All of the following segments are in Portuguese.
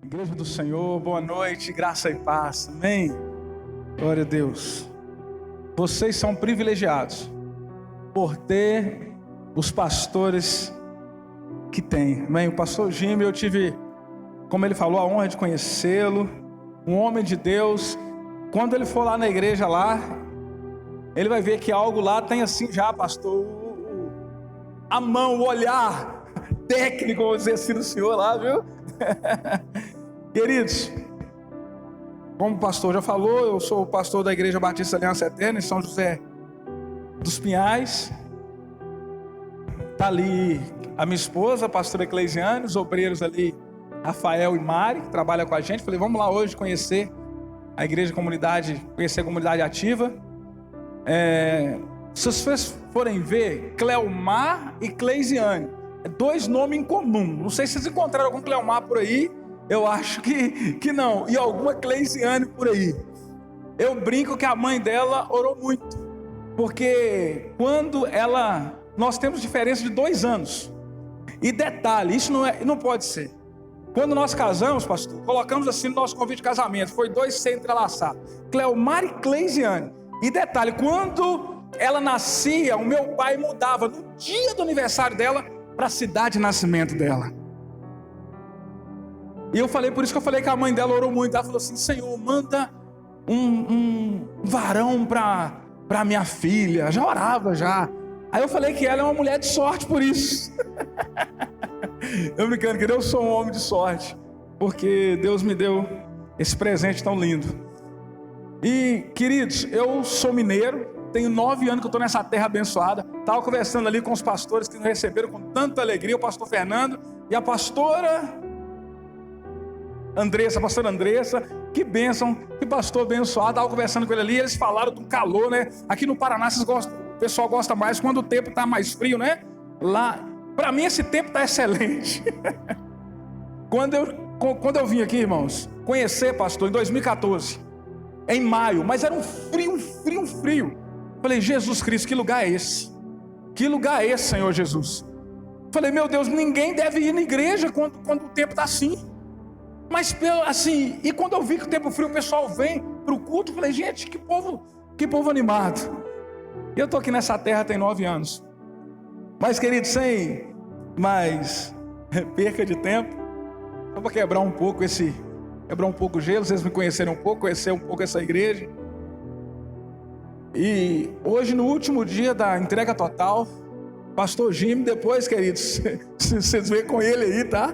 Igreja do Senhor, boa noite, graça e paz, amém? Glória a Deus. Vocês são privilegiados por ter os pastores que tem, amém? O pastor Jimmy, eu tive, como ele falou, a honra de conhecê-lo, um homem de Deus. Quando ele for lá na igreja lá, ele vai ver que algo lá tem assim já, pastor, a mão, o olhar técnico, vamos dizer assim, do Senhor lá, viu? Queridos, como o pastor já falou, eu sou o pastor da Igreja Batista Aliança Eterna em São José dos Pinhais. Está ali a minha esposa, a pastora Eclesiane, os obreiros ali, Rafael e Mari, que trabalham com a gente. Falei, vamos lá hoje conhecer a igreja comunidade, conhecer a comunidade ativa. Se vocês forem ver, Cleomar e Cleisiane, dois nomes em comum. Não sei se vocês encontraram algum Cleomar por aí. Eu acho que não. E alguma Cleisiane por aí. Eu brinco que a mãe dela orou muito. Porque quando ela... Nós temos diferença de 2 anos. E detalhe, isso não pode ser. Quando nós casamos, pastor, colocamos assim no nosso convite de casamento. Foi 2 sem entrelaçar. Cleomar e Cleisiane. E detalhe, quando ela nascia, o meu pai mudava no dia do aniversário dela para a cidade de nascimento dela. E eu falei, por isso que eu falei que a mãe dela orou muito. Ela falou assim, Senhor, manda um varão para minha filha. Já orava, já. Aí eu falei que ela é uma mulher de sorte por isso. Eu brincando que eu sou um homem de sorte, porque Deus me deu esse presente tão lindo. E queridos, eu sou mineiro, tenho 9 anos que eu estou nessa terra abençoada. Estava conversando ali com os pastores que nos receberam com tanta alegria, o pastor Fernando e a pastora Andressa, a pastora Andressa, que bênção, que pastor abençoado. Estava conversando com ele ali, eles falaram do calor, né? Aqui no Paraná o pessoal gosta mais quando o tempo está mais frio, né? Lá, para mim esse tempo está excelente. Quando eu vim aqui, irmãos, conhecer, pastor, em 2014, em maio, mas era um frio. Falei, Jesus Cristo, que lugar é esse? Que lugar é esse, Senhor Jesus? Falei, meu Deus, ninguém deve ir na igreja quando o tempo está assim. Mas assim, e quando eu vi que o tempo frio, o pessoal vem para o culto, falei, gente, que povo animado. E eu estou aqui nessa terra tem 9 anos. Mas, querido, sem mais perca de tempo, só para quebrar um pouco o gelo, vocês me conhecerem um pouco, conhecer um pouco essa igreja. E hoje, no último dia da entrega total, pastor Jimmy, depois, queridos, vocês veem com ele aí, tá?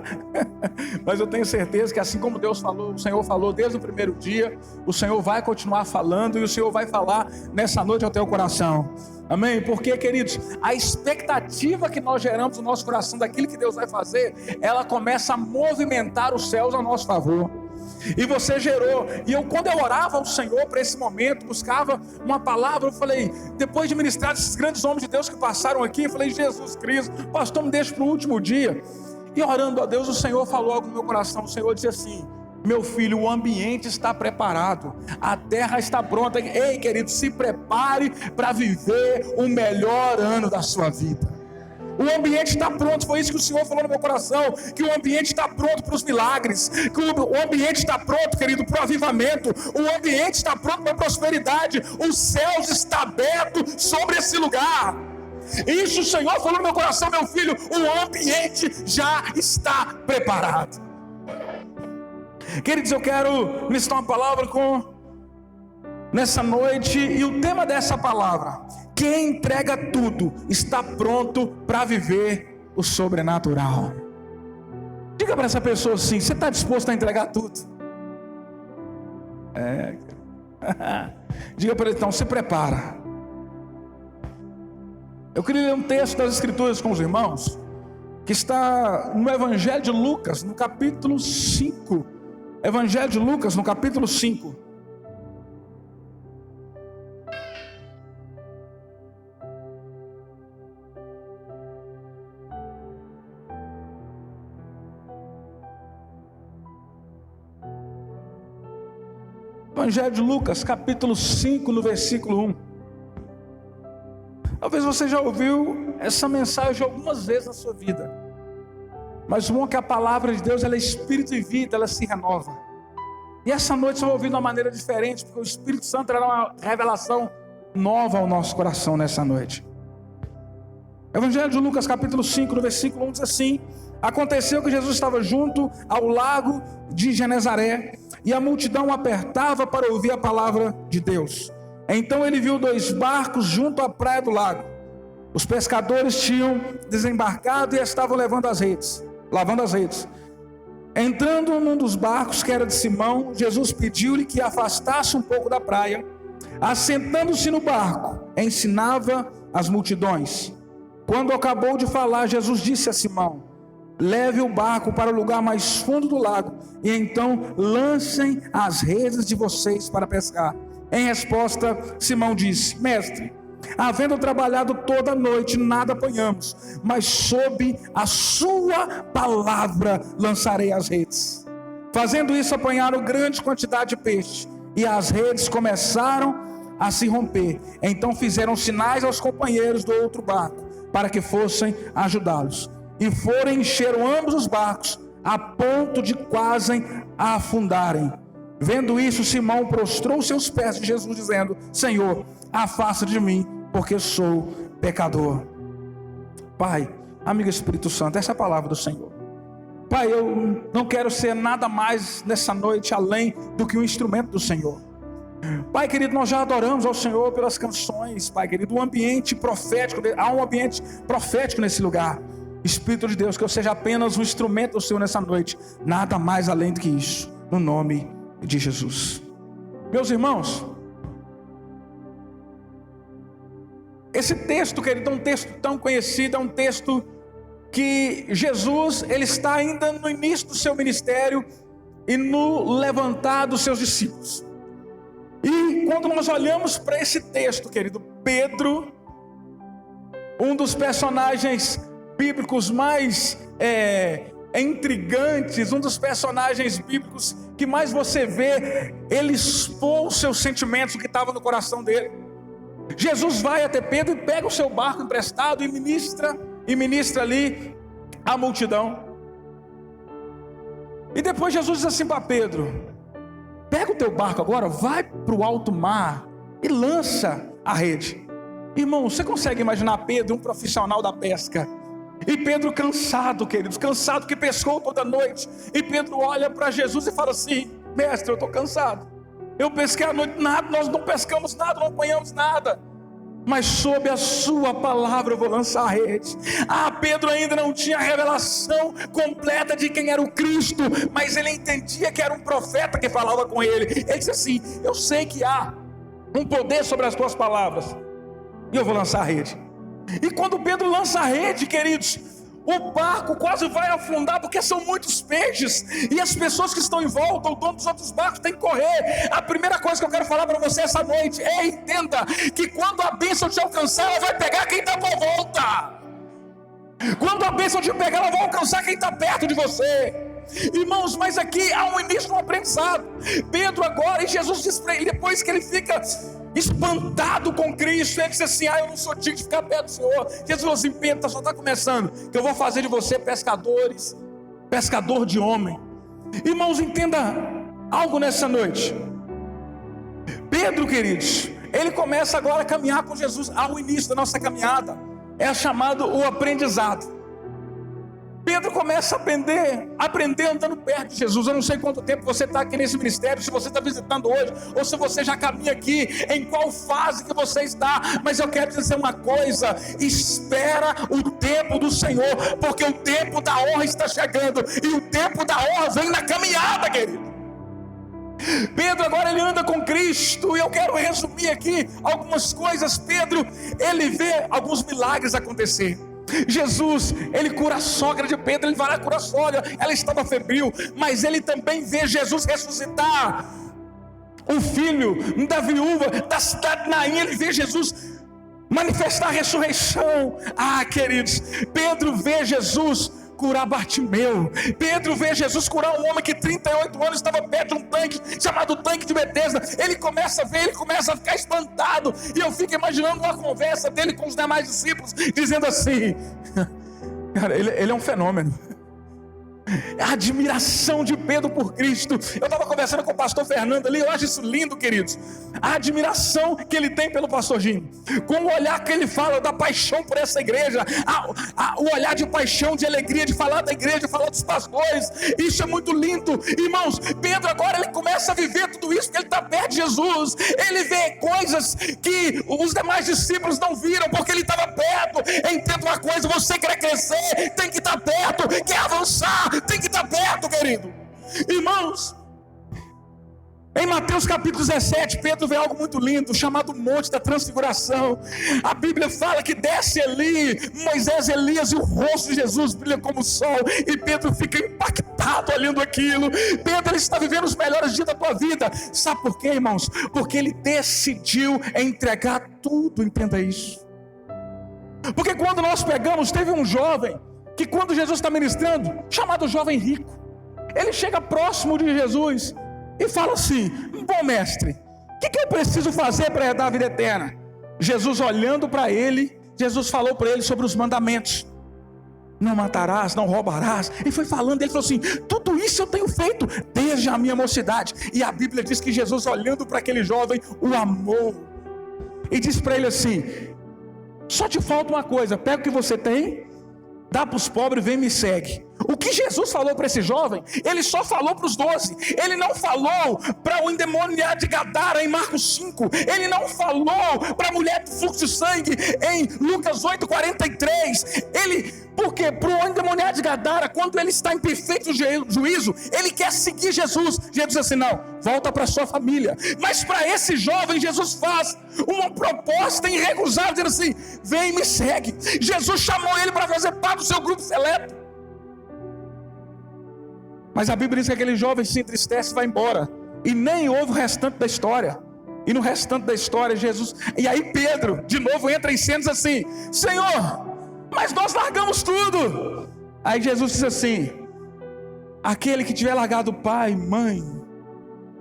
Mas eu tenho certeza que assim como Deus falou, o Senhor falou desde o primeiro dia, o Senhor vai continuar falando e o Senhor vai falar nessa noite ao teu coração. Amém? Porque, queridos, a expectativa que nós geramos no nosso coração daquilo que Deus vai fazer, ela começa a movimentar os céus a nosso favor. E você gerou, e quando eu orava ao Senhor para esse momento, buscava uma palavra, eu falei, depois de ministrar esses grandes homens de Deus que passaram aqui, eu falei, Jesus Cristo, pastor, me deixa para o último dia. E orando a Deus, o Senhor falou algo no meu coração. O Senhor disse assim, meu filho, o ambiente está preparado, a terra está pronta. Ei, querido, se prepare para viver o melhor ano da sua vida. O ambiente está pronto, foi isso que o Senhor falou no meu coração, que o ambiente está pronto para os milagres, que o ambiente está pronto, querido, para o avivamento, o ambiente está pronto para a prosperidade, os céus estão abertos sobre esse lugar. Isso o Senhor falou no meu coração, meu filho, o ambiente já está preparado. Queridos, eu quero ministrar uma palavra nessa noite, e o tema dessa palavra: quem entrega tudo está pronto para viver o sobrenatural. Diga para essa pessoa assim, você está disposto a entregar tudo? Diga para ele então, se prepara. Eu queria ler um texto das Escrituras com os irmãos, que está no Evangelho de Lucas, no capítulo 5. Evangelho de Lucas, no capítulo 5. Evangelho de Lucas, capítulo 5, no versículo 1. Talvez você já ouviu essa mensagem algumas vezes na sua vida, mas o bom é que a palavra de Deus, ela é espírito e vida, ela se renova. E essa noite você vai ouvir de uma maneira diferente, porque o Espírito Santo terá uma revelação nova ao nosso coração nessa noite. Evangelho de Lucas, capítulo 5, no versículo 1, diz assim: aconteceu que Jesus estava junto ao lago de Genezaré, e a multidão o apertava para ouvir a palavra de Deus. Então ele viu 2 barcos junto à praia do lago. Os pescadores tinham desembarcado e estavam lavando as redes. Entrando num dos barcos, que era de Simão, Jesus pediu-lhe que afastasse um pouco da praia. Assentando-se no barco, ensinava as multidões. Quando acabou de falar, Jesus disse a Simão: leve o barco para o lugar mais fundo do lago, e então lancem as redes de vocês para pescar. Em resposta, Simão disse: mestre, havendo trabalhado toda a noite, nada apanhamos, mas sob a sua palavra lançarei as redes. Fazendo isso, apanharam grande quantidade de peixe, e as redes começaram a se romper. Então fizeram sinais aos companheiros do outro barco, para que fossem ajudá-los. E foram encheram ambos os barcos, a ponto de quase afundarem. Vendo isso, Simão prostrou-se aos pés de Jesus, dizendo: Senhor, afasta de mim, porque sou pecador. Pai, amigo Espírito Santo, essa é a palavra do Senhor. Pai, eu não quero ser nada mais nessa noite além do que um instrumento do Senhor. Pai querido, nós já adoramos ao Senhor pelas canções, Pai querido, um ambiente profético, há um ambiente profético nesse lugar. Espírito de Deus, que eu seja apenas um instrumento do Senhor nessa noite, nada mais além do que isso, no nome de Jesus. Meus irmãos, esse texto, querido, é um texto tão conhecido, é um texto que Jesus, ele está ainda no início do seu ministério e no levantar dos seus discípulos. E quando nós olhamos para esse texto, querido, Pedro, um dos personagens bíblicos mais intrigantes, um dos personagens bíblicos que mais você vê, ele expôs os seus sentimentos, o que estava no coração dele. Jesus vai até Pedro e pega o seu barco emprestado e ministra ali a multidão. E depois Jesus diz assim para Pedro: pega o teu barco agora, vai para o alto mar e lança a rede. Irmão, você consegue imaginar Pedro, um profissional da pesca, e Pedro cansado, queridos, cansado que pescou toda noite, e Pedro olha para Jesus e fala assim: mestre, eu estou cansado, eu pesquei a noite, nada, nós não pescamos nada, não apanhamos nada, mas sob a sua palavra eu vou lançar a rede. Pedro ainda não tinha a revelação completa de quem era o Cristo, mas ele entendia que era um profeta que falava com ele. Ele disse assim: eu sei que há um poder sobre as tuas palavras, e eu vou lançar a rede. E quando Pedro lança a rede, queridos, o barco quase vai afundar, porque são muitos peixes, e as pessoas que estão em volta, o dono dos outros barcos, tem que correr. A primeira coisa que eu quero falar para você essa noite é: entenda que quando a bênção te alcançar, ela vai pegar quem está à tua volta. Quando a bênção te pegar, ela vai alcançar quem está perto de você. Irmãos, mas aqui há um início de um aprendizado. Pedro agora, e Jesus diz para ele, depois que ele fica espantado com Cristo, ele diz assim: eu não sou digno de ficar perto do Senhor. Jesus falou assim: Pedro, só está começando, que eu vou fazer de você pescador de homem. Irmãos, entenda algo nessa noite. Pedro, queridos, ele começa agora a caminhar com Jesus. Ao início da nossa caminhada é chamado o aprendizado. Pedro começa a aprender andando perto de Jesus. Eu não sei quanto tempo você está aqui nesse ministério, se você está visitando hoje, ou se você já caminha aqui, em qual fase que você está, mas eu quero dizer uma coisa: espera o tempo do Senhor, porque o tempo da honra está chegando, e o tempo da honra vem na caminhada, querido. Pedro agora ele anda com Cristo, e eu quero resumir aqui algumas coisas. Pedro, ele vê alguns milagres acontecer. Jesus, ele cura a sogra de Pedro, ele vai lá curar a sogra, ela estava febril, mas ele também vê Jesus ressuscitar o filho da viúva da cidade de Naim, ele vê Jesus manifestar a ressurreição. Queridos, Pedro vê Jesus curar Bartimeu. Pedro vê Jesus curar um homem que 38 anos estava perto de um tanque, chamado tanque de Betesda. Ele começa a ver, ele começa a ficar espantado. E eu fico imaginando uma conversa dele com os demais discípulos, dizendo assim: cara, ele é um fenômeno. A admiração de Pedro por Cristo. Eu estava conversando com o pastor Fernando ali, eu acho isso lindo, queridos. A admiração que ele tem pelo pastor Jim, com o olhar que ele fala da paixão por essa igreja, o olhar de paixão, de alegria, de falar da igreja, de falar dos pastores. Isso é muito lindo, irmãos. Pedro agora ele começa a viver tudo isso, porque ele está perto de Jesus. Ele vê coisas que os demais discípulos não viram, porque ele estava perto. Entenda uma coisa: você quer crescer, tem que estar perto. Quer avançar, tem que estar perto, querido. Irmãos, em Mateus capítulo 17, Pedro vê algo muito lindo, chamado Monte da Transfiguração. A Bíblia fala que desce ali Moisés, Elias, e o rosto de Jesus brilha como o sol, e Pedro fica impactado olhando aquilo. Pedro, ele está vivendo os melhores dias da tua vida. Sabe por quê, irmãos? Porque ele decidiu entregar tudo. Entenda isso. Porque quando nós pegamos, teve um jovem que, quando Jesus está ministrando, chamado jovem rico, ele chega próximo de Jesus e fala assim: bom mestre, o que eu preciso fazer para herdar a vida eterna? Jesus, olhando para ele, Jesus falou para ele sobre os mandamentos: não matarás, não roubarás. E foi falando, ele falou assim: tudo isso eu tenho feito desde a minha mocidade. E a Bíblia diz que Jesus, olhando para aquele jovem, o amou e disse para ele assim: só te falta uma coisa, pega o que você tem, dá para os pobres, vem e me segue. O que Jesus falou para esse jovem, ele só falou para os 12. Ele não falou para o endemoniado de Gadara em Marcos 5. Ele não falou para a mulher do fluxo de sangue em Lucas 8:43. Porque para o endemoniado de Gadara, quando ele está em perfeito juízo, ele quer seguir Jesus. Jesus diz assim: não, volta para sua família. Mas para esse jovem, Jesus faz uma proposta irrecusável, dizendo assim: vem e me segue. Jesus chamou ele para fazer parte do seu grupo seleto. Mas a Bíblia diz que aquele jovem se entristece e vai embora, e nem ouve o restante da história. E no restante da história, Jesus... E aí Pedro, de novo, entra em cena e diz assim: Senhor, mas nós largamos tudo. Aí Jesus diz assim: aquele que tiver largado pai, mãe,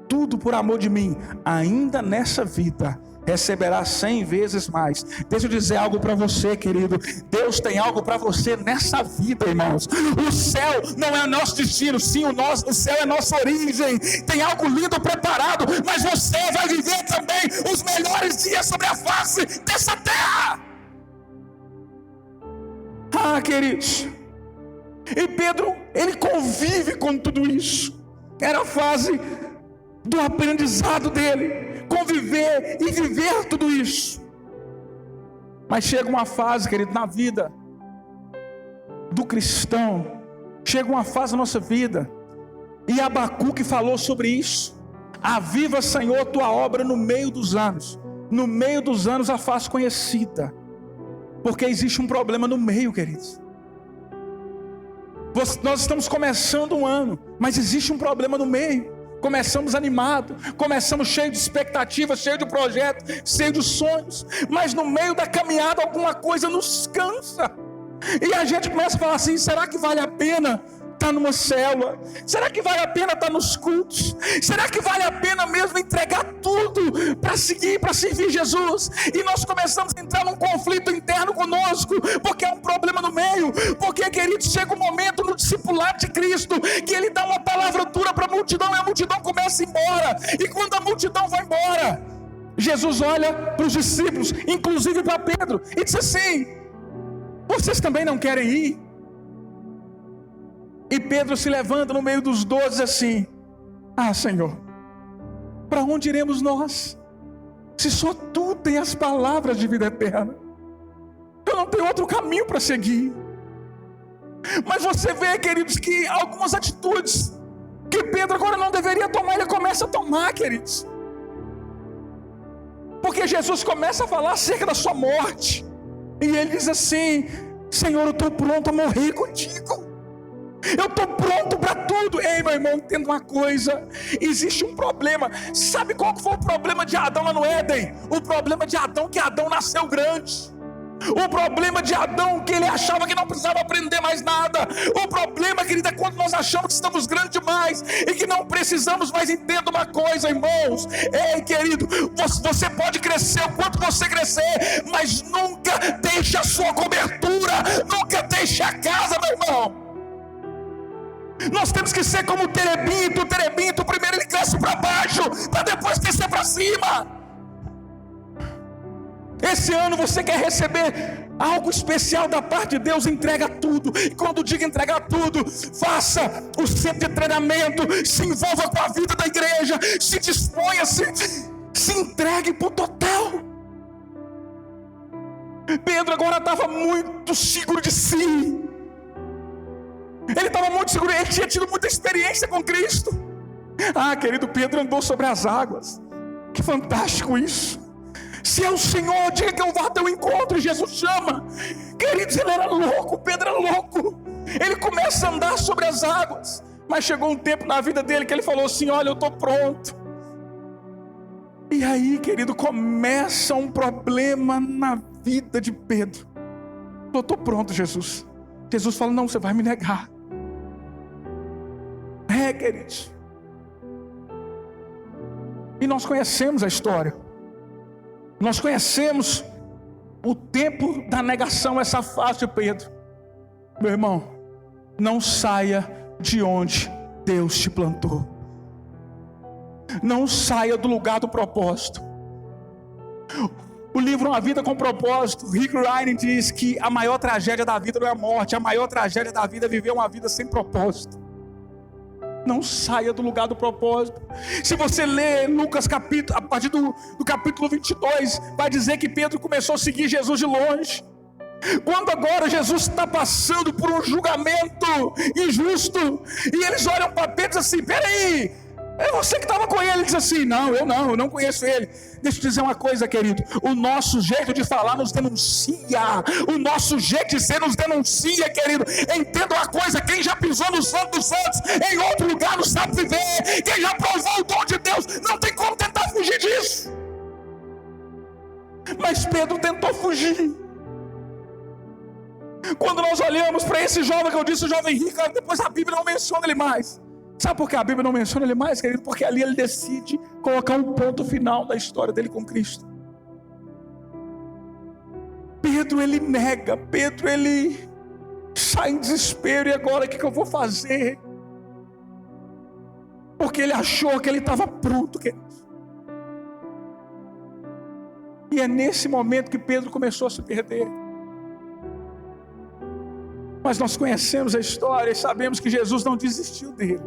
tudo por amor de mim, ainda nessa vida receberá 100 vezes mais. Deixa eu dizer algo para você, querido. Deus tem algo para você nessa vida, irmãos. O céu não é o nosso destino. Sim, o céu é a nossa origem. Tem algo lindo preparado, mas você vai viver também os melhores dias sobre a face dessa terra. Ah, queridos, e Pedro, ele convive com tudo isso. Era a fase do aprendizado dele, conviver e viver tudo isso. Mas chega uma fase, querido, na vida do cristão, chega uma fase na nossa vida, e Abacuque falou sobre isso: aviva, Senhor, tua obra no meio dos anos. No meio dos anos a faz conhecida, porque existe um problema no meio, queridos. Nós estamos começando um ano, mas existe um problema no meio. Começamos animados, começamos cheios de expectativas, cheios de projetos, cheios de sonhos, mas no meio da caminhada alguma coisa nos cansa, e a gente começa a falar assim: será que vale a pena estar numa célula? Será que vale a pena estar nos cultos? Será que vale a pena mesmo entregar tudo para seguir, para servir Jesus? E nós começamos a entrar num conflito interno conosco, porque é um problema no meio. Porque, queridos, chega um momento no discipulado de Cristo que ele dá uma palavra dura para a multidão, e a multidão começa a ir embora. E quando a multidão vai embora, Jesus olha para os discípulos, inclusive para Pedro, e diz assim: vocês também não querem ir? E Pedro se levanta no meio dos 12 assim: ah, Senhor, para onde iremos nós? Se só tu tem as palavras de vida eterna, eu não tenho outro caminho para seguir. Mas você vê, queridos, que algumas atitudes que Pedro agora não deveria tomar, ele começa a tomar, queridos. Porque Jesus começa a falar acerca da sua morte, e ele diz assim: Senhor, eu estou pronto a morrer contigo. Eu estou pronto para tudo. Ei, meu irmão, entenda uma coisa: existe um problema. Sabe qual foi o problema de Adão lá no Éden? O problema de Adão é que Adão nasceu grande. O problema de Adão, que ele achava que não precisava aprender mais nada. O problema, querida, é quando nós achamos que estamos grandes demais e que não precisamos mais. Entenda uma coisa, irmãos. Ei, querido, você pode crescer o quanto você crescer, mas nunca deixe a sua cobertura, nunca deixe a casa, meu irmão. Nós temos que ser como o terebinto. O terebinto, primeiro ele cresce para baixo, para depois crescer para cima. Esse ano você quer receber algo especial da parte de Deus? Entrega tudo. E quando digo entregar tudo, faça o centro de treinamento, se envolva com a vida da igreja, se disponha, se entregue por total. Pedro agora estava muito seguro de si. Ele estava muito seguro, ele tinha tido muita experiência com Cristo. Ah, querido, Pedro andou sobre as águas. Que fantástico isso. Se é o Senhor, diga que eu vou até o encontro. E Jesus chama. Queridos, ele era louco, Pedro era louco. Ele começa a andar sobre as águas. Mas chegou um tempo na vida dele que ele falou assim: olha, eu estou pronto. E aí, querido, começa um problema na vida de Pedro. Eu estou pronto, Jesus. Jesus fala: não, você vai me negar. Queridos. E nós conhecemos a história. Nós conhecemos o tempo da negação, essa fase de Pedro. Meu irmão, não saia de onde Deus te plantou. Não saia do lugar do propósito. O livro Uma Vida com Propósito, Rick Ryan diz que a maior tragédia da vida não é a morte. A maior tragédia da vida é viver uma vida sem propósito. Não saia do lugar do propósito. Se você ler Lucas capítulo, a partir do capítulo 22, vai dizer que Pedro começou a seguir Jesus de longe. Quando agora Jesus está passando por um julgamento injusto, e eles olham para Pedro e dizem assim: peraí, é você que estava com ele. Ele diz assim: não, eu não conheço ele. Deixa eu te dizer uma coisa, querido. O nosso jeito de falar nos denuncia. O nosso jeito de ser nos denuncia, querido. Entenda uma coisa: quem já pisou no Santo dos Santos, em outro lugar não sabe viver. Quem já provou o dom de Deus, não tem como tentar fugir disso. Mas Pedro tentou fugir. Quando nós olhamos para esse jovem que eu disse, o jovem rico, depois a Bíblia não menciona ele mais. Sabe por que a Bíblia não menciona ele mais, querido? Porque ali ele decide colocar um ponto final da história dele com Cristo. Pedro, ele nega. Pedro, ele sai em desespero. E agora o que eu vou fazer? Porque ele achou que ele estava pronto, querido. E é nesse momento que Pedro começou a se perder. Mas nós conhecemos a história e sabemos que Jesus não desistiu dele.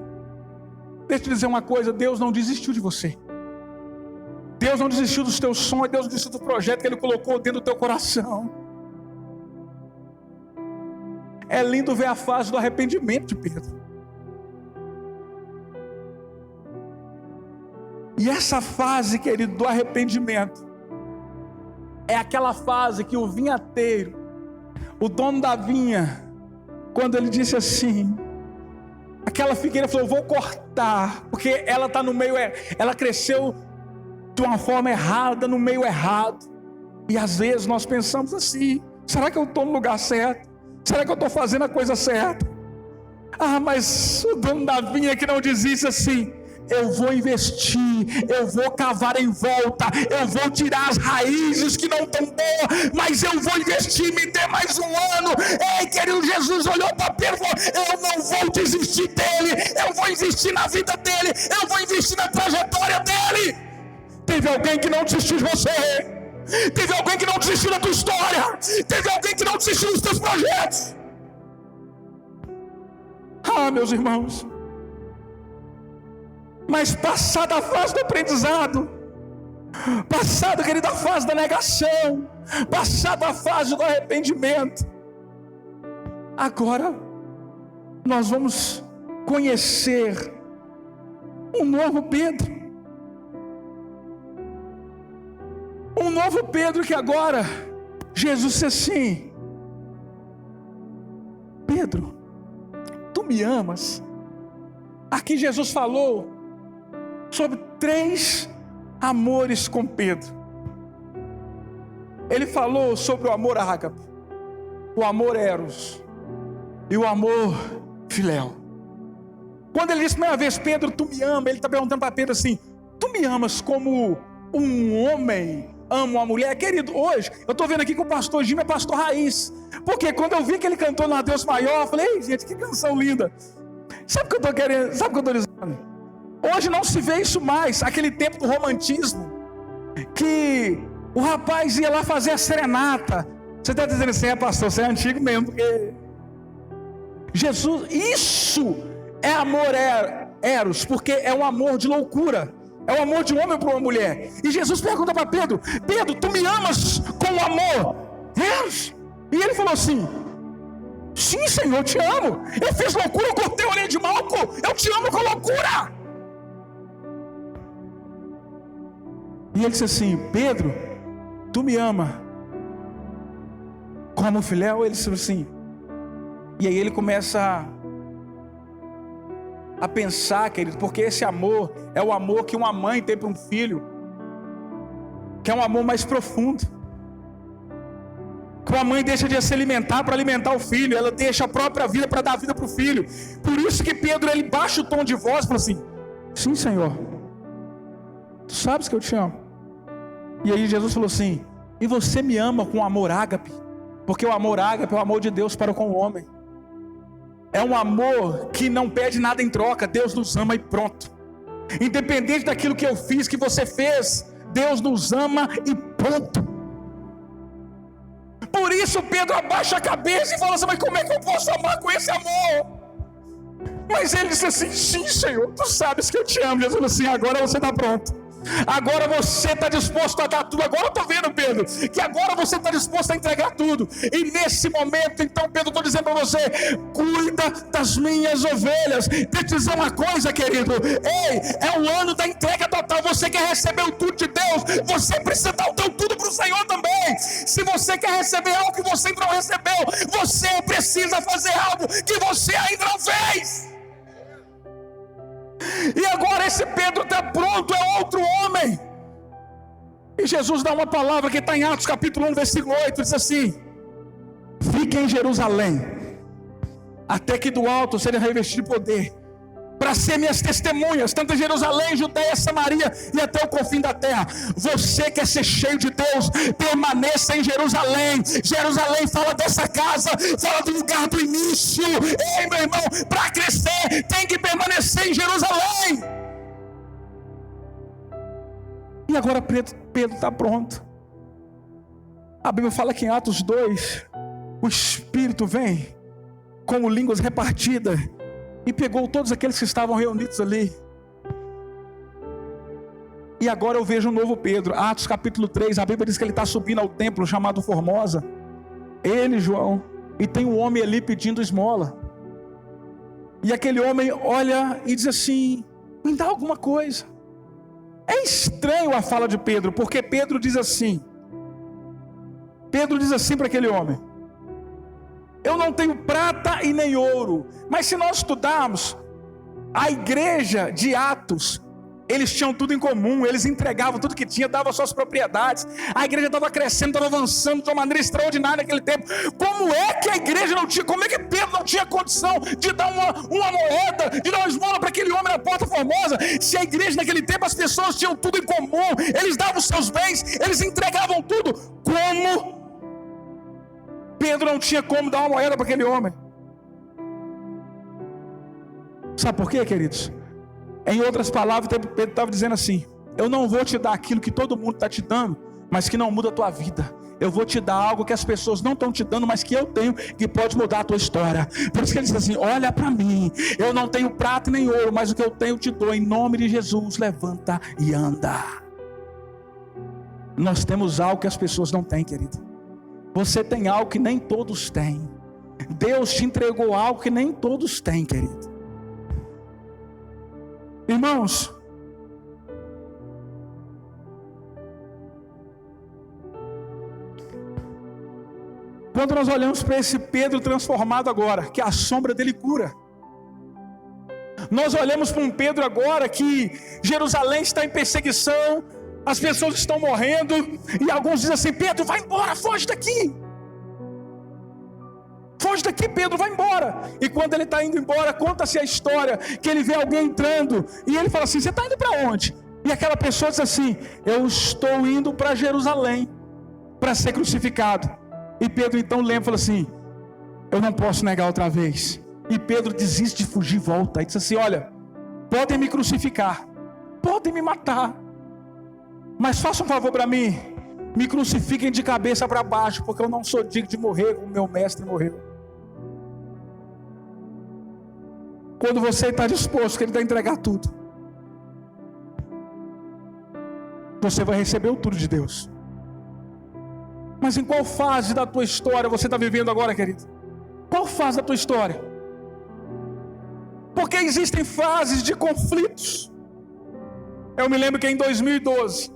Deixa eu te dizer uma coisa: Deus não desistiu de você. Deus não desistiu dos teus sonhos. Deus não desistiu do projeto que Ele colocou dentro do teu coração. É lindo ver a fase do arrependimento de Pedro. E essa fase, querido, do arrependimento, é aquela fase que o vinhateiro, o dono da vinha, quando ele disse assim, aquela figueira falou: vou cortar, porque ela está no meio, ela cresceu de uma forma errada, no meio errado. E às vezes nós pensamos assim: será que eu estou no lugar certo? Será que eu estou fazendo a coisa certa? Ah, mas o dono da vinha que não desiste assim: eu vou investir, eu vou cavar em volta, eu vou tirar as raízes que não estão boas, mas eu vou investir, me dê mais um ano. Ei, querido, Jesus olhou para Pedro e falou: eu não vou desistir dele, eu vou investir na vida dele, eu vou investir na trajetória dele. Teve alguém que não desistiu de você, teve alguém que não desistiu da tua história, teve alguém que não desistiu dos teus projetos. Ah, meus irmãos, mas passada a fase do aprendizado, passada, querida, a fase da negação, passada a fase do arrependimento, agora nós vamos conhecer um novo Pedro. Um novo Pedro que agora Jesus disse assim: Pedro, tu me amas? Aqui Jesus falou sobre 3 amores com Pedro. ele falou sobre o amor ágape, o amor eros e o amor filéu. Quando ele disse a primeira vez, Pedro, tu me ama, ele está perguntando para Pedro assim, tu me amas como um homem ama uma mulher? Querido, hoje, eu estou vendo aqui que o pastor Jim é pastor raiz, porque quando eu vi que ele cantou no Deus Maior, eu falei, ei gente, que canção linda. Sabe o que eu estou querendo, sabe o que eu estou dizendo? Hoje não se vê isso mais, aquele tempo do romantismo, que o rapaz ia lá fazer a serenata. Você está dizendo assim, pastor, você é antigo mesmo, porque Jesus, isso é amor eros, porque é um amor de loucura, é o amor de um homem para uma mulher. E Jesus pergunta para Pedro, Pedro, tu me amas com o amor eros? E ele falou assim, sim Senhor, eu te amo. Eu fiz loucura, eu cortei a orelha de Malco, eu te amo com loucura. E ele disse assim, Pedro, tu me ama como filéu? Ele disse assim, e aí ele começa a pensar, querido, porque esse amor é o amor que uma mãe tem para um filho, que é um amor mais profundo, que uma mãe deixa de se alimentar para alimentar o filho, ela deixa a própria vida para dar vida para o filho. Por isso que Pedro, ele baixa o tom de voz e fala assim, sim Senhor, tu sabes que eu te amo. E aí Jesus falou assim, e você me ama com amor ágape, porque o amor ágape é o amor de Deus para com o homem. É um amor que não pede nada em troca, Deus nos ama e pronto. Independente daquilo que eu fiz, que você fez, Deus nos ama e pronto. Por isso Pedro abaixa a cabeça e fala assim, mas como é que eu posso amar com esse amor? Mas ele disse assim, sim Senhor, tu sabes que eu te amo. Jesus falou assim, agora você está pronto. Agora você está disposto a dar tudo. Agora eu estou vendo, Pedro, que agora você está disposto a entregar tudo. E nesse momento, então, Pedro, estou dizendo para você, cuida das minhas ovelhas. Deixa eu te dizer uma coisa, querido. Ei, é o ano da entrega total. Você quer receber o tudo de Deus, você precisa dar o teu tudo para o Senhor também. Se você quer receber algo que você ainda não recebeu, você precisa fazer algo que você ainda não fez. E agora esse Pedro está pronto, é outro homem. E Jesus dá uma palavra que está em Atos capítulo 1, versículo 8, diz assim, fique em Jerusalém, até que do alto seja revestido de poder, para ser minhas testemunhas, tanto em Jerusalém, Judeia, Samaria e até o confim da terra. Você quer ser cheio de Deus, permaneça em Jerusalém. Jerusalém fala dessa casa, fala do lugar do início. Ei meu irmão, para crescer tem que permanecer em Jerusalém. E agora Pedro está pronto. A Bíblia fala que em Atos 2 o Espírito vem como línguas repartidas e pegou todos aqueles que estavam reunidos ali. E agora eu vejo um novo Pedro. Atos capítulo 3, a Bíblia diz que ele está subindo ao templo chamado Formosa, ele, João, e tem um homem ali pedindo esmola. E aquele homem olha e diz assim, me dá alguma coisa. É estranho a fala de Pedro, porque Pedro diz assim para aquele homem, eu não tenho prata e nem ouro. Mas se nós estudarmos a igreja de Atos, eles tinham tudo em comum, eles entregavam tudo que tinha, davam suas propriedades. A igreja estava crescendo, estava avançando de uma maneira extraordinária naquele tempo. Como é que a igreja não tinha, como é que Pedro não tinha condição de dar uma moeda, de dar uma esmola para aquele homem na Porta Formosa? Se a igreja naquele tempo, as pessoas tinham tudo em comum, eles davam os seus bens, eles entregavam tudo. Como Pedro não tinha como dar uma moeda para aquele homem? Sabe por quê, queridos? Em outras palavras, Pedro estava dizendo assim, eu não vou te dar aquilo que todo mundo está te dando, mas que não muda a tua vida. Eu vou te dar algo que as pessoas não estão te dando, mas que eu tenho, que pode mudar a tua história. Por isso que ele diz assim, olha para mim, eu não tenho prata nem ouro, mas o que eu tenho eu te dou, em nome de Jesus, levanta e anda. Nós temos algo que as pessoas não têm, querido. Você tem algo que nem todos têm. Deus te entregou algo que nem todos têm, querido. Irmãos, quando nós olhamos para esse Pedro transformado agora, que a sombra dele cura, nós olhamos para um Pedro agora que Jerusalém está em perseguição, As pessoas estão morrendo e alguns dizem assim: Pedro, vai embora, foge daqui. Foge daqui, Pedro, vai embora. E quando ele está indo embora, conta-se a história que ele vê alguém entrando e ele fala assim: você está indo para onde? E aquela pessoa diz assim: eu estou indo para Jerusalém para ser crucificado. E Pedro então lembra e fala assim: eu não posso negar outra vez. E Pedro desiste de fugir e volta e diz assim: olha, podem me crucificar, podem me matar, mas façam um favor para mim, me crucifiquem de cabeça para baixo, porque eu não sou digno de morrer como meu mestre morreu. Quando você está disposto, querido, a entregar tudo, você vai receber o tudo de Deus. Mas em qual fase da tua história você está vivendo agora, querido? Qual fase da tua história? Porque existem fases de conflitos. Eu me lembro que em 2012,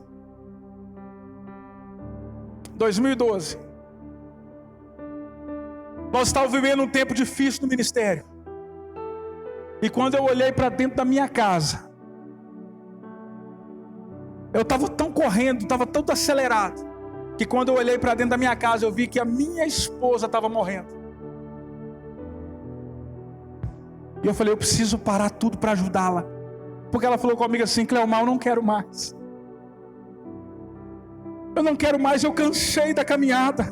nós estávamos vivendo um tempo difícil no ministério. E quando eu olhei para dentro da minha casa, eu estava tão correndo, estava tão acelerado, que quando eu olhei para dentro da minha casa, eu vi que a minha esposa estava morrendo. E eu falei: eu preciso parar tudo para ajudá-la. Porque ela falou comigo assim: Cleomar, eu não quero mais. Eu não quero mais, eu cansei da caminhada.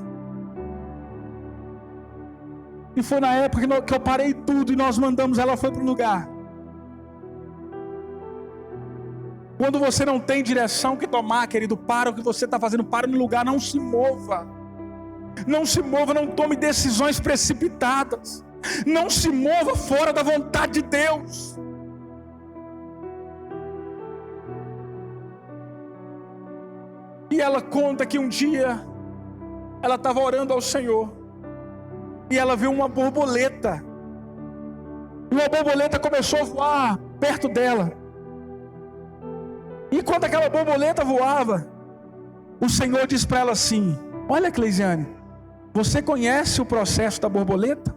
E foi na época que eu parei tudo e nós mandamos ela foi para o lugar. Quando você não tem direção que tomar, querido, para o que você está fazendo, para no lugar, não se mova. Não se mova, não tome decisões precipitadas. Não se mova fora da vontade de Deus. E ela conta que um dia ela estava orando ao Senhor e ela viu uma borboleta. E uma borboleta começou a voar perto dela. E quando aquela borboleta voava, o Senhor disse para ela assim: olha, Cleisiane, você conhece o processo da borboleta?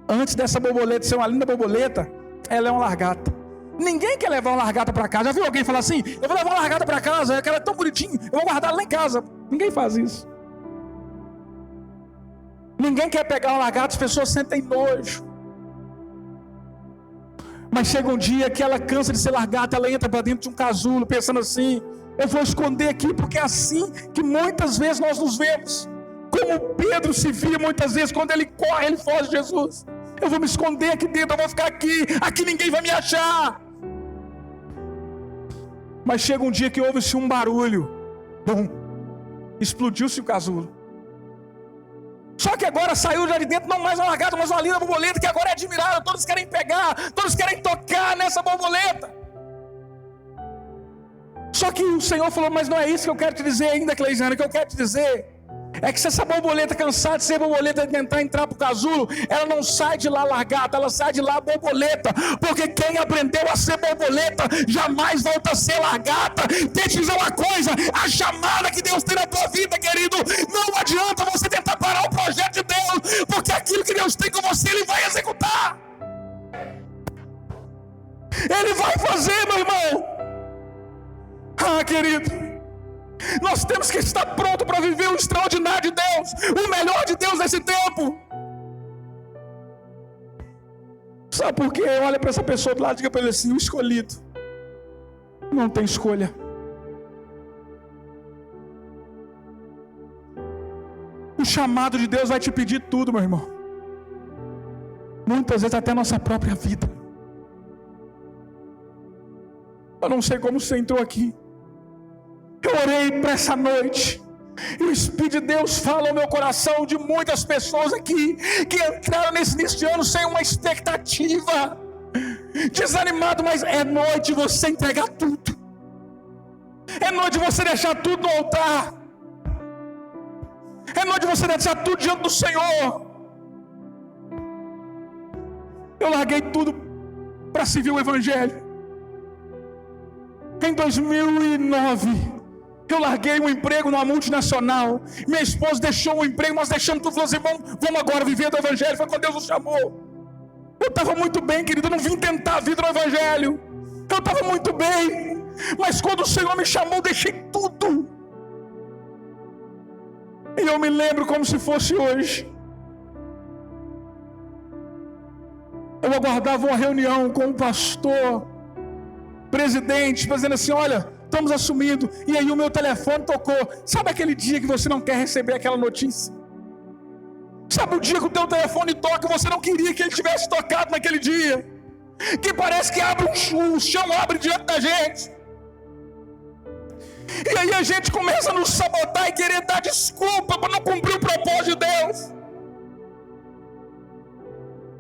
Antes dessa borboleta ser uma linda borboleta, ela é uma largata. Ninguém quer levar uma largata para casa. Já viu alguém falar assim: eu vou levar uma largata para casa, ela é tão bonitinha, eu vou guardar ela lá em casa? Ninguém faz isso. Ninguém quer pegar uma largata, as pessoas sentem nojo. Mas chega um dia que ela cansa de ser largata, ela entra para dentro de um casulo, pensando assim: eu vou esconder aqui, porque é assim que muitas vezes nós nos vemos. Como Pedro se via muitas vezes, quando ele corre, ele foge de Jesus. Eu vou me esconder aqui dentro, eu vou ficar aqui ninguém vai me achar. Mas chega um dia que houve-se um barulho, bom, explodiu-se o casulo. Só que agora saiu já de dentro não mais uma largata, mas uma linda borboleta que agora é admirável. Todos querem pegar, todos querem tocar nessa borboleta. Só que o Senhor falou: mas não é isso que eu quero te dizer ainda, Cleisiane. O que eu quero te dizer é que se essa borboleta cansar de ser borboleta e tentar entrar para o casulo, ela não sai de lá largata, ela sai de lá borboleta. Porque quem aprendeu a ser borboleta jamais volta a ser largata. Deixa eu te dizer uma coisa: a chamada que Deus tem na tua vida, querido, não adianta você tentar parar o projeto de Deus, porque aquilo que Deus tem com você, Ele vai executar. Ele vai fazer, meu irmão. Ah, querido, nós temos que estar pronto para viver o extraordinário de Deus, o melhor de Deus nesse tempo. Sabe por quê? Olha para essa pessoa do lado e diga para ele assim: o escolhido não tem escolha. O chamado de Deus vai te pedir tudo, meu irmão. Muitas vezes até a nossa própria vida. Eu não sei como você entrou aqui. Eu orei para essa noite, e o Espírito de Deus fala ao meu coração de muitas pessoas aqui que entraram nesse início de ano sem uma expectativa, desanimado, mas é noite de você entregar tudo. É noite de você deixar tudo no altar. É noite de você deixar tudo diante do Senhor. Eu larguei tudo para servir o Evangelho. Em 2009, eu larguei um emprego numa multinacional. Minha esposa deixou o emprego, nós deixamos tudo. Falou assim: vamos agora viver do Evangelho. Foi quando Deus nos chamou. Eu estava muito bem, querido. Eu não vim tentar a vida no Evangelho. Eu estava muito bem. Mas quando o Senhor me chamou, deixei tudo. E eu me lembro como se fosse hoje. Eu aguardava uma reunião com o pastor, presidente, fazendo assim: olha, estamos assumindo. E aí o meu telefone tocou. Sabe aquele dia que você não quer receber aquela notícia? Sabe o dia que o teu telefone toca e você não queria que ele tivesse tocado naquele dia? Que parece que abre o chão abre diante da gente. E aí a gente começa a nos sabotar e querer dar desculpa para não cumprir o propósito de Deus.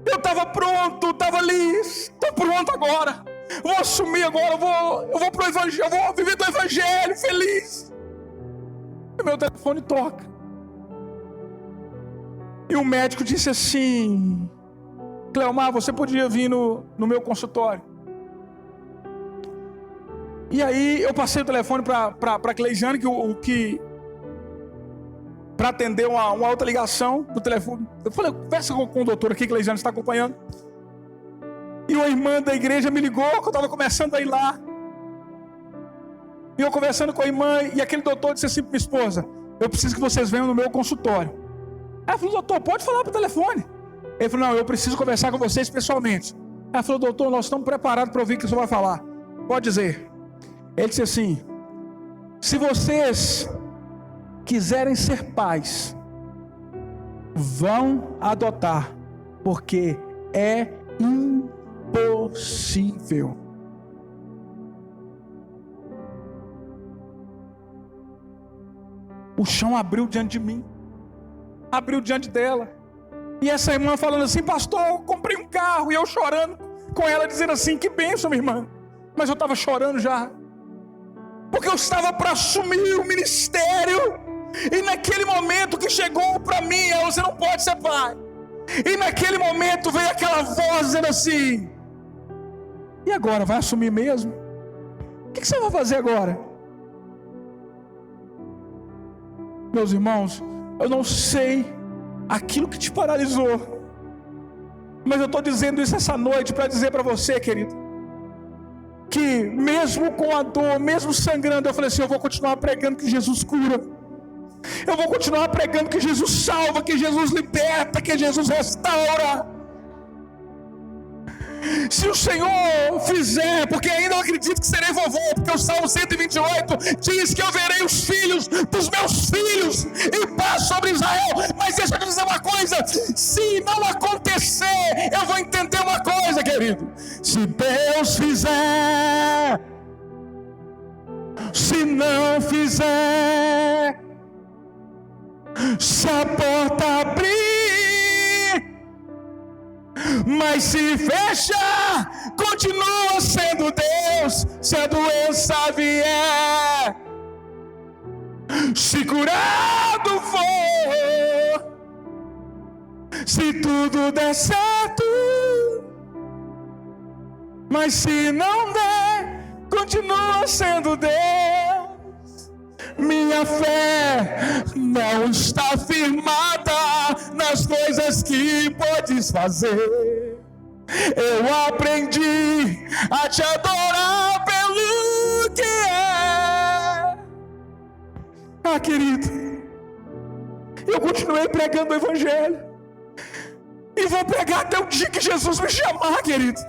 Eu estava pronto, estava ali, estou pronto agora. Vou assumir agora, eu vou pro evangelho, eu vou viver do evangelho feliz. E meu telefone toca. E o médico disse assim: Cleomar, você podia vir no meu consultório. E aí eu passei o telefone para Cleijane, para atender uma outra ligação do telefone. Eu falei: conversa com o doutor aqui, Cleijane está acompanhando. E uma irmã da igreja me ligou, que eu estava começando a ir lá. E eu conversando com a irmã, e aquele doutor disse assim para minha esposa: eu preciso que vocês venham no meu consultório. Ela falou: doutor, pode falar por telefone. Ele falou: não, eu preciso conversar com vocês pessoalmente. Ela falou: doutor, nós estamos preparados para ouvir o que o senhor vai falar. Pode dizer. Ele disse assim: se vocês quiserem ser pais, vão adotar, porque é impossível. O chão abriu diante de mim, abriu diante dela. E essa irmã falando assim: pastor, eu comprei um carro. E eu chorando com ela, dizendo assim: que bênção, minha irmã. Mas eu estava chorando já, porque eu estava para assumir o ministério. E naquele momento que chegou para mim: você não pode ser pai. E naquele momento veio aquela voz dizendo assim: e agora, vai assumir mesmo? O que você vai fazer agora? Meus irmãos, eu não sei aquilo que te paralisou, mas eu estou dizendo isso essa noite para dizer para você, querido, que mesmo com a dor, mesmo sangrando, eu falei assim: eu vou continuar pregando que Jesus cura. Eu vou continuar pregando que Jesus salva, que Jesus liberta, que Jesus restaura. Se o Senhor fizer, porque ainda eu acredito que serei vovô, porque o Salmo 128 diz que eu verei os filhos dos meus filhos e paz sobre Israel. Mas deixa eu dizer uma coisa: se não acontecer, eu vou entender uma coisa, querido. Se Deus fizer, se não fizer, se a porta abrir, mas se fechar, continua sendo Deus. Se a doença vier, se curado for, se tudo der certo, mas se não der, continua sendo Deus. Minha fé não está firmada nas coisas que podes fazer. Eu aprendi a te adorar pelo que é. Querido, eu continuei pregando o evangelho, e vou pregar até o dia que Jesus me chamar, querido.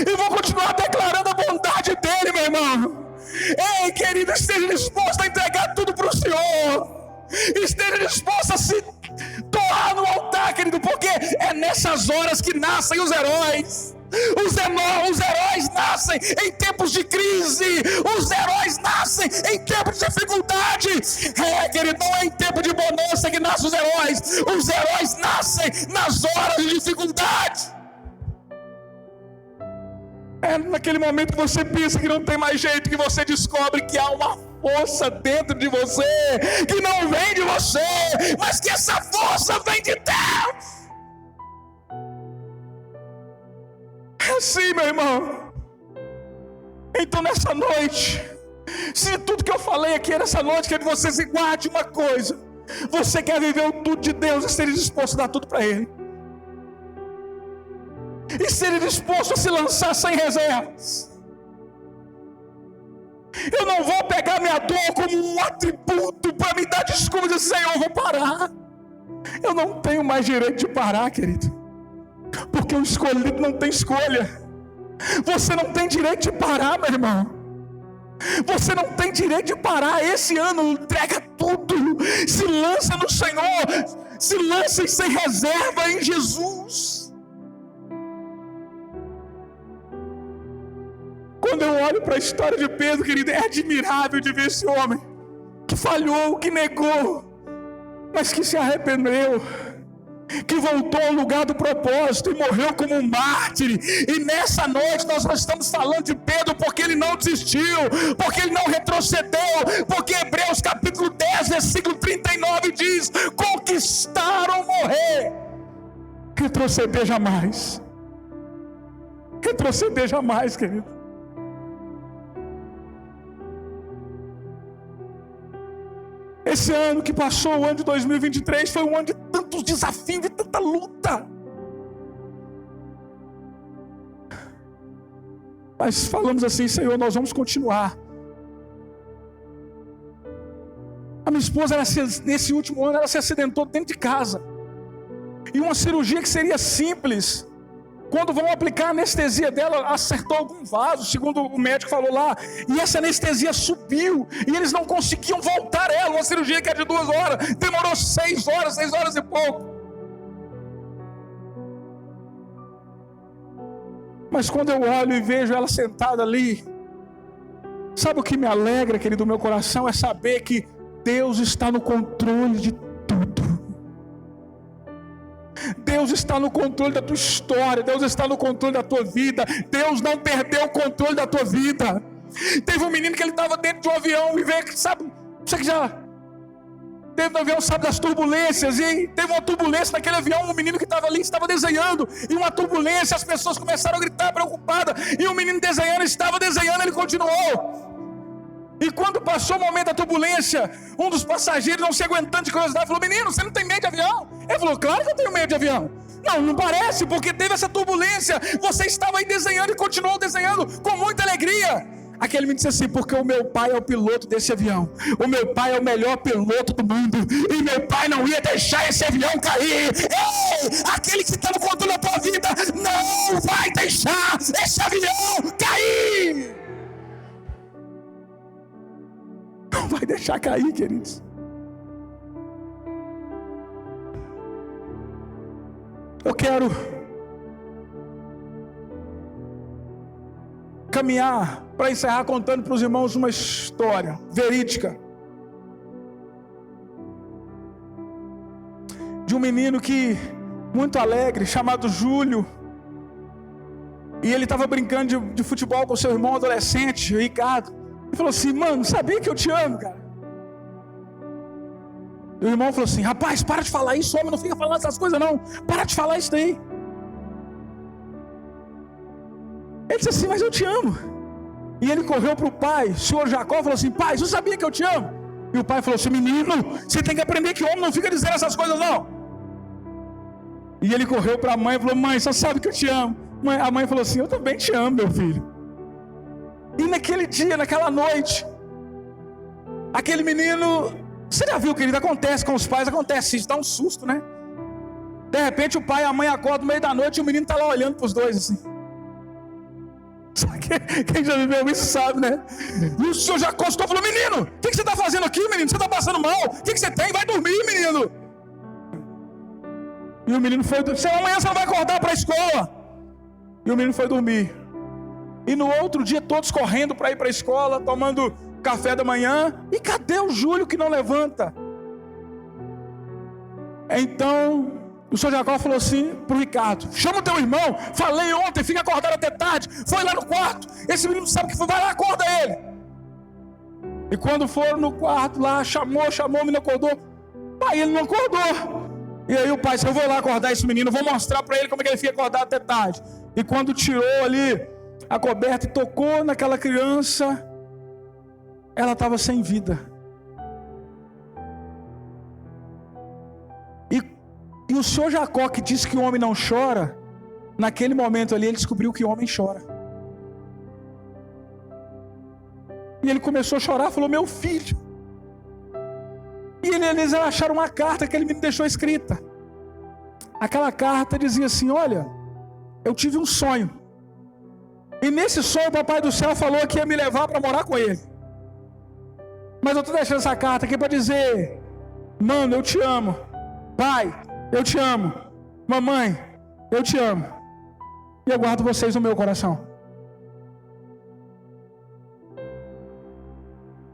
E vou continuar declarando a bondade dele, meu irmão. Ei, querido, esteja disposto a entregar tudo para o Senhor. Esteja disposto a se doar no altar, querido, porque é nessas horas que nascem os heróis. Os heróis nascem em tempos de crise. Os heróis nascem em tempos de dificuldade. Querido, não é em tempo de bonança que nascem os heróis. Os heróis nascem nas horas de dificuldade. É naquele momento que você pensa que não tem mais jeito, que você descobre que há uma força dentro de você, que não vem de você, mas que essa força vem de Deus. É assim, meu irmão. Então nessa noite, se tudo que eu falei aqui nessa noite, quer que você se guarde uma coisa: você quer viver o tudo de Deus, e esteja disposto a dar tudo para Ele. E ser disposto a se lançar sem reservas. Eu não vou pegar minha dor como um atributo para me dar desculpa e dizer, Senhor, eu vou parar. Eu não tenho mais direito de parar, querido, porque o escolhido não tem escolha. Você não tem direito de parar, meu irmão. Você não tem direito de parar. Esse ano entrega tudo, se lança no Senhor, se lança sem reserva em Jesus. Quando eu olho para a história de Pedro, querido, é admirável de ver esse homem que falhou, que negou, mas que se arrependeu, que voltou ao lugar do propósito e morreu como um mártir. E nessa noite nós estamos falando de Pedro porque ele não desistiu, porque ele não retrocedeu, porque Hebreus capítulo 10 versículo 39 diz: conquistar ou morrer, retroceder jamais. Retroceder jamais, querido. Esse ano que passou, o ano de 2023, foi um ano de tantos desafios, de tanta luta. Mas falamos assim, Senhor, nós vamos continuar. A minha esposa, nesse último ano, ela se acidentou dentro de casa. E uma cirurgia que seria simples, quando vão aplicar a anestesia dela, acertou algum vaso, segundo o médico falou lá, e essa anestesia subiu, e eles não conseguiam voltar ela. Uma cirurgia que é de 2 horas, demorou 6 horas e pouco. Mas quando eu olho e vejo ela sentada ali, sabe o que me alegra, querido, do meu coração? É saber que Deus está no controle de tudo. Deus está no controle da tua história, Deus está no controle da tua vida. Deus não perdeu o controle da tua vida. Teve um menino que ele estava dentro de um avião e veio, sabe, você que já teve no avião, sabe das turbulências, e teve uma turbulência naquele avião, um menino que estava ali, estava desenhando, e uma turbulência, as pessoas começaram a gritar preocupadas, e o menino desenhando, estava desenhando, ele continuou. E quando passou o momento da turbulência, um dos passageiros, não se aguentando de curiosidade, falou: menino, você não tem medo de avião? Ele falou: claro que eu tenho medo de avião. Não parece, porque teve essa turbulência, você estava aí desenhando e continuou desenhando com muita alegria. Aquele menino disse assim: porque o meu pai é o piloto desse avião, o meu pai é o melhor piloto do mundo, e meu pai não ia deixar esse avião cair. Ei, aquele que está no controle da tua vida não vai deixar esse avião cair. Não vai deixar cair, queridos. Eu quero caminhar para encerrar contando para os irmãos uma história verídica de um menino que muito alegre, chamado Júlio, e ele estava brincando de futebol com seu irmão adolescente, Ricardo. Ele falou assim: mano, sabia que eu te amo, cara? E o irmão falou assim: rapaz, para de falar isso, homem, não fica falando essas coisas não, para de falar isso daí. Ele disse assim: mas eu te amo. E ele correu para o pai, o senhor Jacó, falou assim: pai, você sabia que eu te amo? E o pai falou assim: menino, você tem que aprender que homem não fica dizendo essas coisas não. E ele correu para a mãe e falou: mãe, você sabe que eu te amo? A mãe falou assim: eu também te amo, meu filho. E naquele dia, naquela noite, aquele menino, você já viu, querido, acontece com os pais, acontece isso, dá um susto, né? De repente o pai e a mãe acordam no meio da noite e o menino está lá olhando para os dois assim. Quem já viveu isso sabe, né? E o senhor já acostou e falou: menino, o que você está fazendo aqui, menino? Você está passando mal? O que você tem? Vai dormir, menino. E o menino foi dormir. Amanhã você não vai acordar para a escola. E o menino foi dormir. E no outro dia todos correndo para ir para a escola, tomando café da manhã. E cadê o Júlio que não levanta? Então o senhor Jacó falou assim para o Ricardo: chama o teu irmão, falei ontem, fica acordado até tarde. Foi lá no quarto, esse menino sabe que foi, vai lá, acorda ele. E quando foram no quarto lá, chamou, o menino acordou. Pai, ele não acordou. E aí o pai disse: eu vou lá acordar esse menino, vou mostrar para ele como é que ele fica acordado até tarde. E quando tirou ali a coberta e tocou naquela criança, ela estava sem vida. E o senhor Jacó, que disse que o homem não chora, naquele momento ali ele descobriu que o homem chora. E ele começou a chorar, falou: meu filho. E eles acharam uma carta que ele me deixou escrita. Aquela carta dizia assim: olha, eu tive um sonho. E nesse sonho o papai do céu falou que ia me levar para morar com ele. Mas eu estou deixando essa carta aqui para dizer: mano, eu te amo. Pai, eu te amo. Mamãe, eu te amo. E eu guardo vocês no meu coração.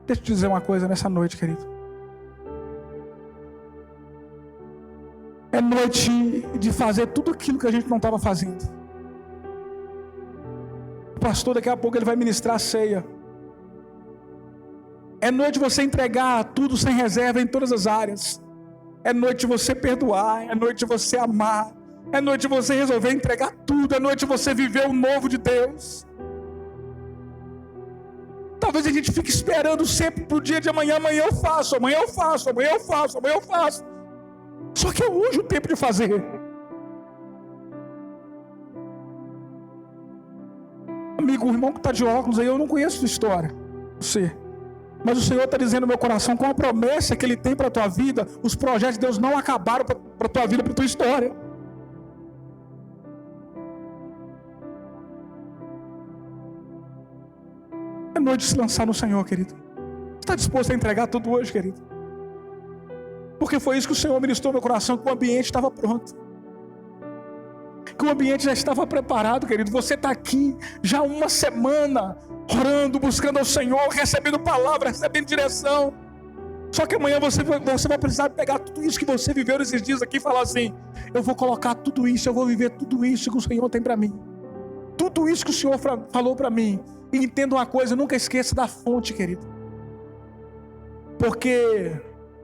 Deixa eu te dizer uma coisa nessa noite, querido. É noite de fazer tudo aquilo que a gente não estava fazendo. O pastor daqui a pouco ele vai ministrar a ceia. É noite de você entregar tudo sem reserva em todas as áreas. É noite de você perdoar. É noite de você amar. É noite de você resolver entregar tudo. É noite de você viver o novo de Deus. Talvez a gente fique esperando sempre pro dia de amanhã. Amanhã eu faço, amanhã eu faço, amanhã eu faço, amanhã eu faço. Só que é hoje o tempo de fazer. Amigo, o irmão que está de óculos aí, eu não conheço sua história. Você. Mas o Senhor está dizendo no meu coração, com a promessa que Ele tem para a tua vida, os projetos de Deus não acabaram para a tua vida, para a tua história. É noite de se lançar no Senhor, querido. Você está disposto a entregar tudo hoje, querido? Porque foi isso que o Senhor ministrou no meu coração, que o ambiente estava pronto. Que o ambiente já estava preparado, querido. Você está aqui já uma semana, orando, buscando ao Senhor, recebendo palavra, recebendo direção. Só que amanhã você vai precisar pegar tudo isso que você viveu nesses dias aqui e falar assim: eu vou colocar tudo isso, eu vou viver tudo isso que o Senhor tem para mim. Tudo isso que o Senhor falou para mim. E entenda uma coisa, nunca esqueça da fonte, querido. Porque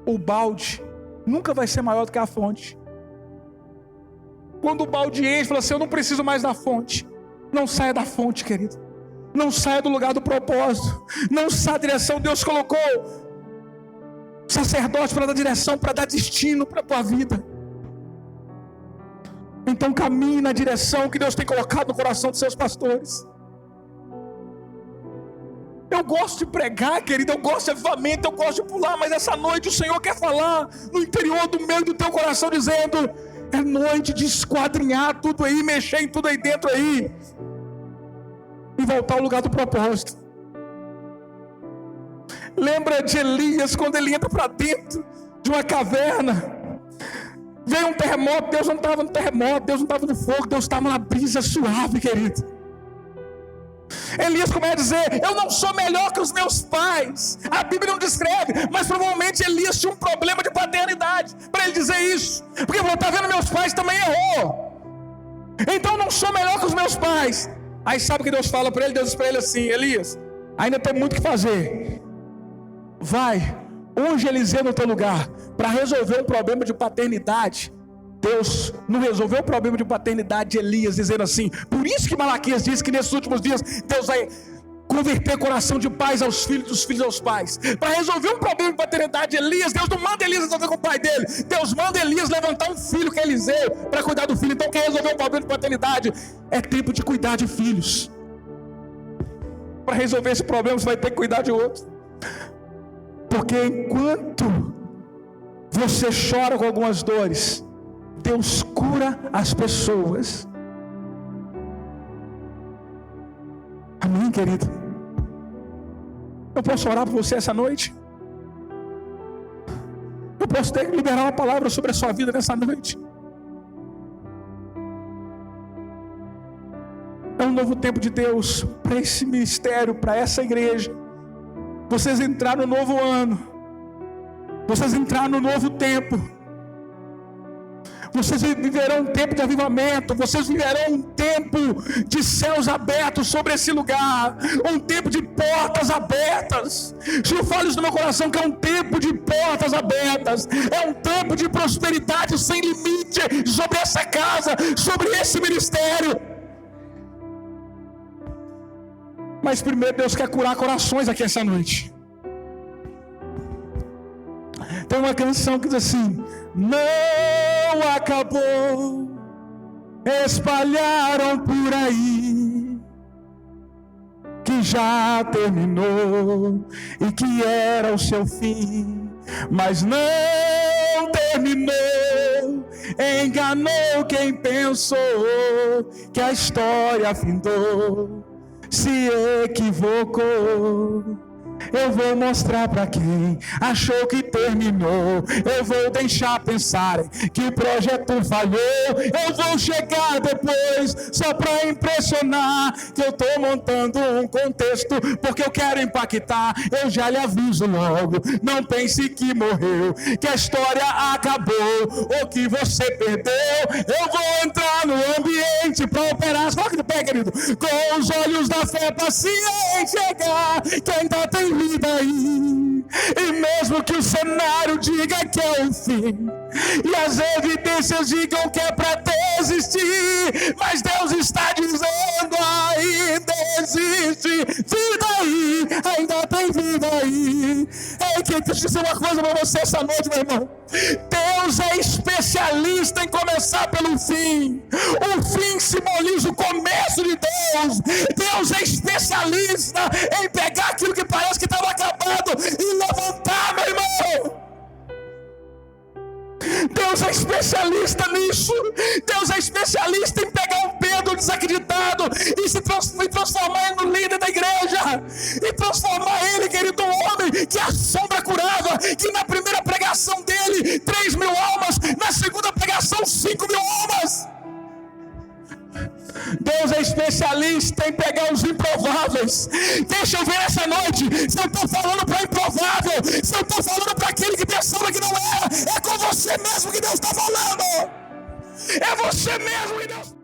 o balde nunca vai ser maior do que a fonte. Quando o balde enche, fala assim: eu não preciso mais da fonte. Não saia da fonte, querido. Não saia do lugar do propósito. Não saia da direção. Deus colocou sacerdote para dar direção, para dar destino para a tua vida. Então caminhe na direção que Deus tem colocado no coração dos seus pastores. Eu gosto de pregar, querido, eu gosto de avivamento, eu gosto de pular, mas essa noite o Senhor quer falar no interior do meio do teu coração, dizendo: é noite de esquadrinhar tudo aí, mexer em tudo aí dentro aí, e voltar ao lugar do propósito. Lembra de Elias, quando ele entra para dentro de uma caverna, veio um terremoto, Deus não estava no terremoto, Deus não estava no fogo, Deus estava na brisa suave, querido. Elias começa a dizer: eu não sou melhor que os meus pais. A Bíblia não descreve, mas provavelmente Elias tinha um problema de paternidade para ele dizer isso, porque falou: tá vendo, meus pais também errou, então eu não sou melhor que os meus pais. Aí sabe o que Deus fala para ele? Deus diz para ele assim: Elias, ainda tem muito o que fazer. Vai, unge Eliseu no teu lugar para resolver um problema de paternidade. Deus não resolveu o problema de paternidade de Elias, dizendo assim. Por isso que Malaquias diz que nesses últimos dias Deus vai converter o coração de pais aos filhos, dos filhos aos pais. Para resolver um problema de paternidade de Elias, Deus não manda Elias resolver com o pai dele. Deus manda Elias levantar um filho que é Eliseu para cuidar do filho. Então quem resolveu um problema de paternidade é tempo de cuidar de filhos. Para resolver esse problema você vai ter que cuidar de outro. Porque enquanto você chora com algumas dores, Deus cura as pessoas. Amém, querido? Eu posso orar por você essa noite? Eu posso liberar uma palavra sobre a sua vida nessa noite? É um novo tempo de Deus para esse ministério, para essa igreja. Vocês entraram no novo ano. Vocês entraram no novo tempo. Vocês viverão um tempo de avivamento. Vocês viverão um tempo de céus abertos sobre esse lugar. Um tempo de portas abertas. Eu falo isso no meu coração, que é um tempo de portas abertas. É um tempo de prosperidade sem limite sobre essa casa, sobre esse ministério. Mas primeiro Deus quer curar corações aqui essa noite. Tem uma canção que diz assim: não acabou, espalharam por aí que já terminou e que era o seu fim, mas não terminou. Enganou quem pensou que a história findou, se equivocou. Eu vou mostrar pra quem achou que terminou. Eu vou deixar pensarem que o projeto falhou. Eu vou chegar depois só pra impressionar que eu tô montando um contexto porque eu quero impactar. Eu já lhe aviso logo, não pense que morreu, que a história acabou ou que você perdeu. Eu vou entrar no ambiente pra operar. Coloque de pé, querido, com os olhos da fé pra se enxergar que ainda tem vida aí, e mesmo que o cenário diga que é o fim e as evidências digam que é para desistir, mas Deus está dizendo: ainda existe vida aí, ainda tem vida aí. Ei, deixa eu dizer uma coisa para você essa noite, meu irmão. Deus é especialista em começar pelo fim. O fim simboliza o começo de Deus. Deus é especialista em pegar aquilo que parece que estava acabado e levantar, meu irmão. Deus é especialista nisso. Deus é especialista em pegar um Pedro desacreditado e transformar ele no líder da igreja, e transformar ele, querido, um homem que a sombra curava, que na primeira pregação dele 3.000 almas, na segunda pregação 5.000 almas. Deus é especialista em pegar os improváveis. Deixa eu ver essa noite se eu estou falando para improvável, se eu estou falando para aquele que pensava que não era. É com você mesmo que Deus está falando. É você mesmo que Deus